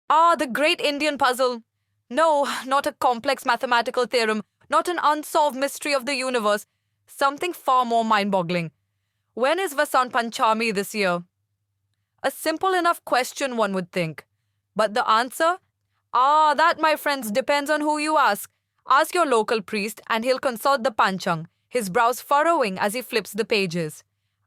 Ah, the great Indian puzzle. No, not a complex mathematical theorem, not an unsolved mystery of the universe. Something far more mind boggling. When is Vasant Panchami this year? A simple enough question, one would think. But the answer? Ah, that, my friends, depends on who you ask. Ask your local priest, and he'll consult the panchang, his brows furrowing as he flips the pages.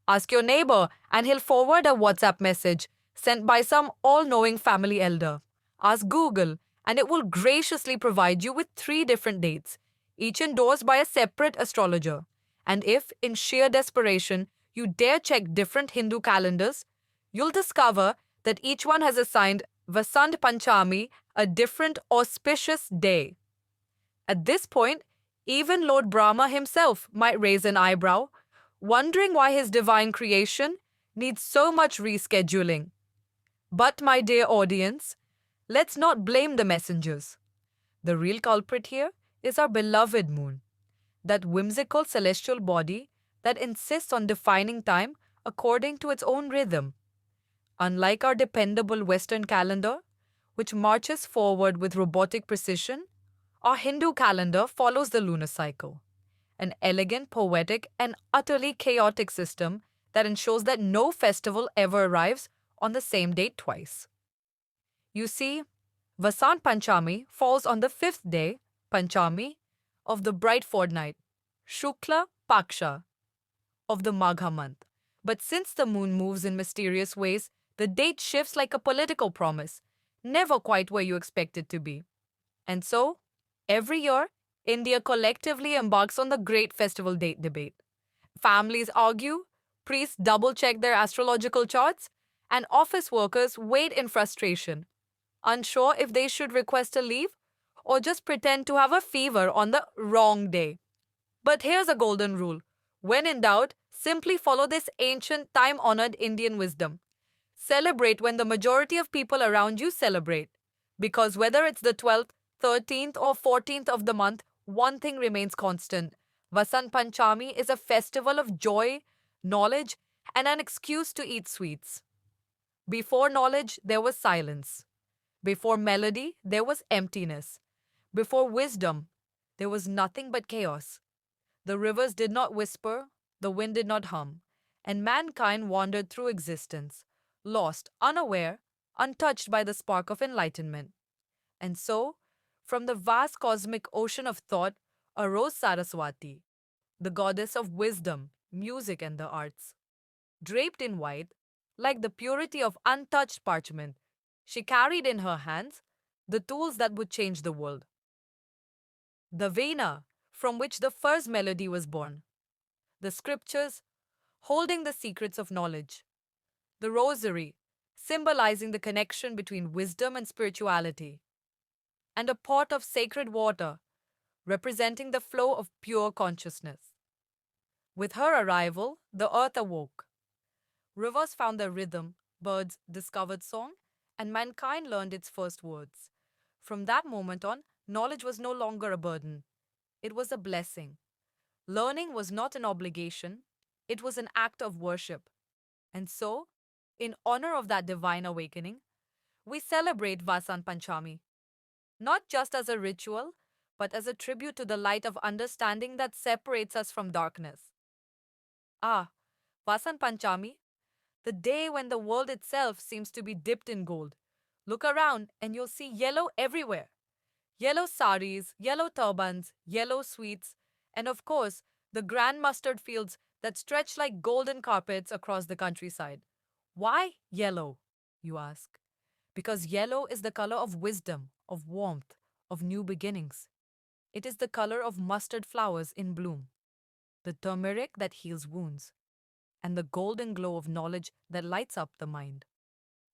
Ask your neighbor, and he'll forward a WhatsApp message sent by some all knowing family elder. Ask Google, and it will graciously provide you with three different dates, each endorsed by a separate astrologer. And if, in sheer desperation, you dare check different Hindu calendars, you'll discover that each one has assigned Vasant Panchami a different auspicious day. At this point, even Lord Brahma himself might raise an eyebrow, wondering why his divine creation needs so much rescheduling. But, my dear audience, let's not blame the messengers. The real culprit here is our beloved moon, that whimsical celestial body that insists on defining time according to its own rhythm. Unlike our dependable Western calendar, which marches forward with robotic precision, our Hindu calendar follows the lunar cycle, an elegant, poetic, and utterly chaotic system that ensures that no festival ever arrives on the same date twice. You see, Vasant Panchami falls on the fifth day, Panchami, of the bright fortnight, Shukla Paksha, of the Magha month. But since the moon moves in mysterious ways, the date shifts like a political promise, never quite where you expect it to be. And so, every year, India collectively embarks on the great festival date debate. Families argue, priests double check their astrological charts, and office workers wait in frustration, unsure if they should request a leave or just pretend to have a fever on the wrong day. But here's a golden rule: when in doubt, simply follow this ancient, time honored Indian wisdom. Celebrate when the majority of people around you celebrate. Because whether it's the 12th, 13th, or 14th of the month, one thing remains constant. Vasant Panchami is a festival of joy, knowledge, and an excuse to eat sweets. Before knowledge, there was silence. Before melody, there was emptiness. Before wisdom, there was nothing but chaos. The rivers did not whisper, the wind did not hum, and mankind wandered through existence, lost, unaware, untouched by the spark of enlightenment. And so, from the vast cosmic ocean of thought arose Saraswati, the goddess of wisdom, music, and the arts. Draped in white, like the purity of untouched parchment, she carried in her hands the tools that would change the world. The Vena, from which the first melody was born, the scriptures, holding the secrets of knowledge, the rosary, symbolizing the connection between wisdom and spirituality, and a pot of sacred water, representing the flow of pure consciousness. With her arrival, the earth awoke. Rivers found their rhythm, birds discovered song, and mankind learned its first words. From that moment on, knowledge was no longer a burden. It was a blessing. Learning was not an obligation, it was an act of worship. And so, in honor of that divine awakening, we celebrate Vasant Panchami, not just as a ritual, but as a tribute to the light of understanding that separates us from darkness. Ah, Vasant Panchami, the day when the world itself seems to be dipped in gold. Look around and you'll see yellow everywhere. Yellow saris, yellow turbans, yellow sweets, and of course, the grand mustard fields that stretch like golden carpets across the countryside. Why yellow, you ask? Because yellow is the color of wisdom, of warmth, of new beginnings. It is the color of mustard flowers in bloom, the turmeric that heals wounds, and the golden glow of knowledge that lights up the mind.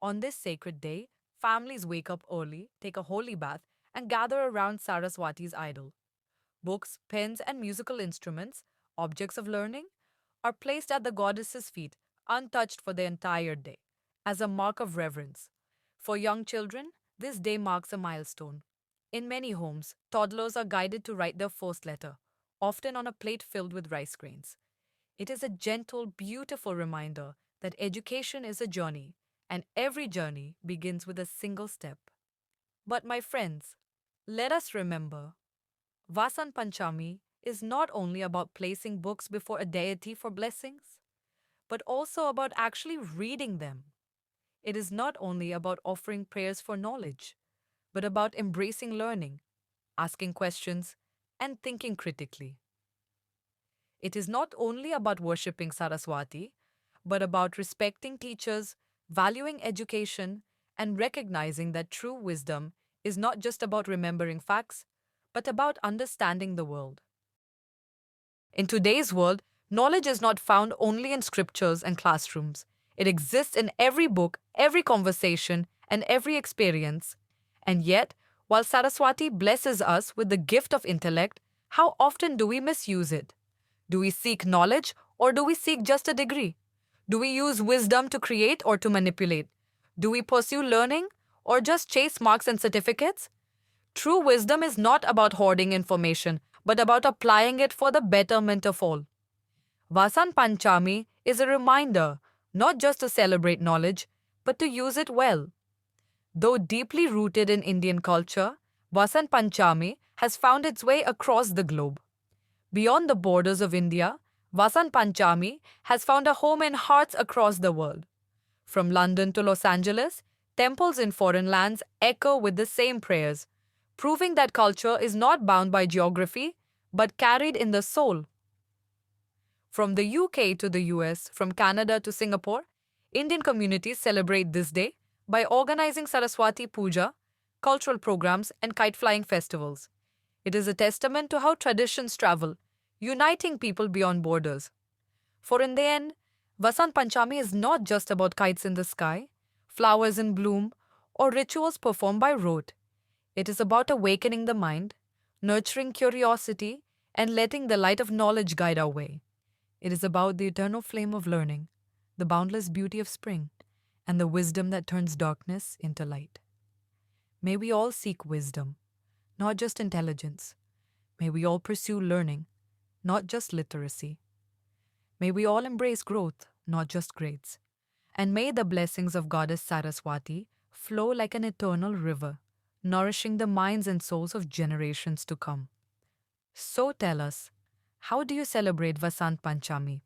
On this sacred day, families wake up early, take a holy bath, and gather around Saraswati's idol. Books, pens, and musical instruments, objects of learning, are placed at the goddess's feet, untouched for the entire day, as a mark of reverence. For young children, this day marks a milestone. In many homes, toddlers are guided to write their first letter, often on a plate filled with rice grains. It is a gentle, beautiful reminder that education is a journey, and every journey begins with a single step. But my friends, let us remember, Vasant Panchami is not only about placing books before a deity for blessings, but also about actually reading them. It is not only about offering prayers for knowledge, but about embracing learning, asking questions, and thinking critically. It is not only about worshipping Saraswati, but about respecting teachers, valuing education, and recognizing that true wisdom is not just about remembering facts, but about understanding the world. In today's world, knowledge is not found only in scriptures and classrooms. It exists in every book, every conversation, and every experience. And yet, while Saraswati blesses us with the gift of intellect, how often do we misuse it? Do we seek knowledge or do we seek just a degree? Do we use wisdom to create or to manipulate? Do we pursue learning or just chase marks and certificates? True wisdom is not about hoarding information, but about applying it for the betterment of all. Vasant Panchami is a reminder not just to celebrate knowledge, but to use it well. Though deeply rooted in Indian culture, Vasant Panchami has found its way across the globe. Beyond the borders of India, Vasant Panchami has found a home in hearts across the world. From London to Los Angeles, temples in foreign lands echo with the same prayers, proving that culture is not bound by geography, but carried in the soul. From the UK to the US, from Canada to Singapore, Indian communities celebrate this day by organizing Saraswati Puja, cultural programs, and kite flying festivals. It is a testament to how traditions travel, uniting people beyond borders. For in the end, Vasant Panchami is not just about kites in the sky, flowers in bloom, or rituals performed by rote. It is about awakening the mind, nurturing curiosity, and letting the light of knowledge guide our way. It is about the eternal flame of learning, the boundless beauty of spring, and the wisdom that turns darkness into light. May we all seek wisdom, not just intelligence. May we all pursue learning, not just literacy. May we all embrace growth, not just grades. And may the blessings of Goddess Saraswati flow like an eternal river, nourishing the minds and souls of generations to come. So tell us, how do you celebrate Vasant Panchami?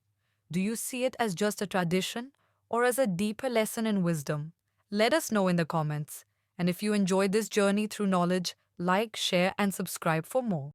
Do you see it as just a tradition or as a deeper lesson in wisdom? Let us know in the comments. And if you enjoyed this journey through knowledge, like, share, and subscribe for more.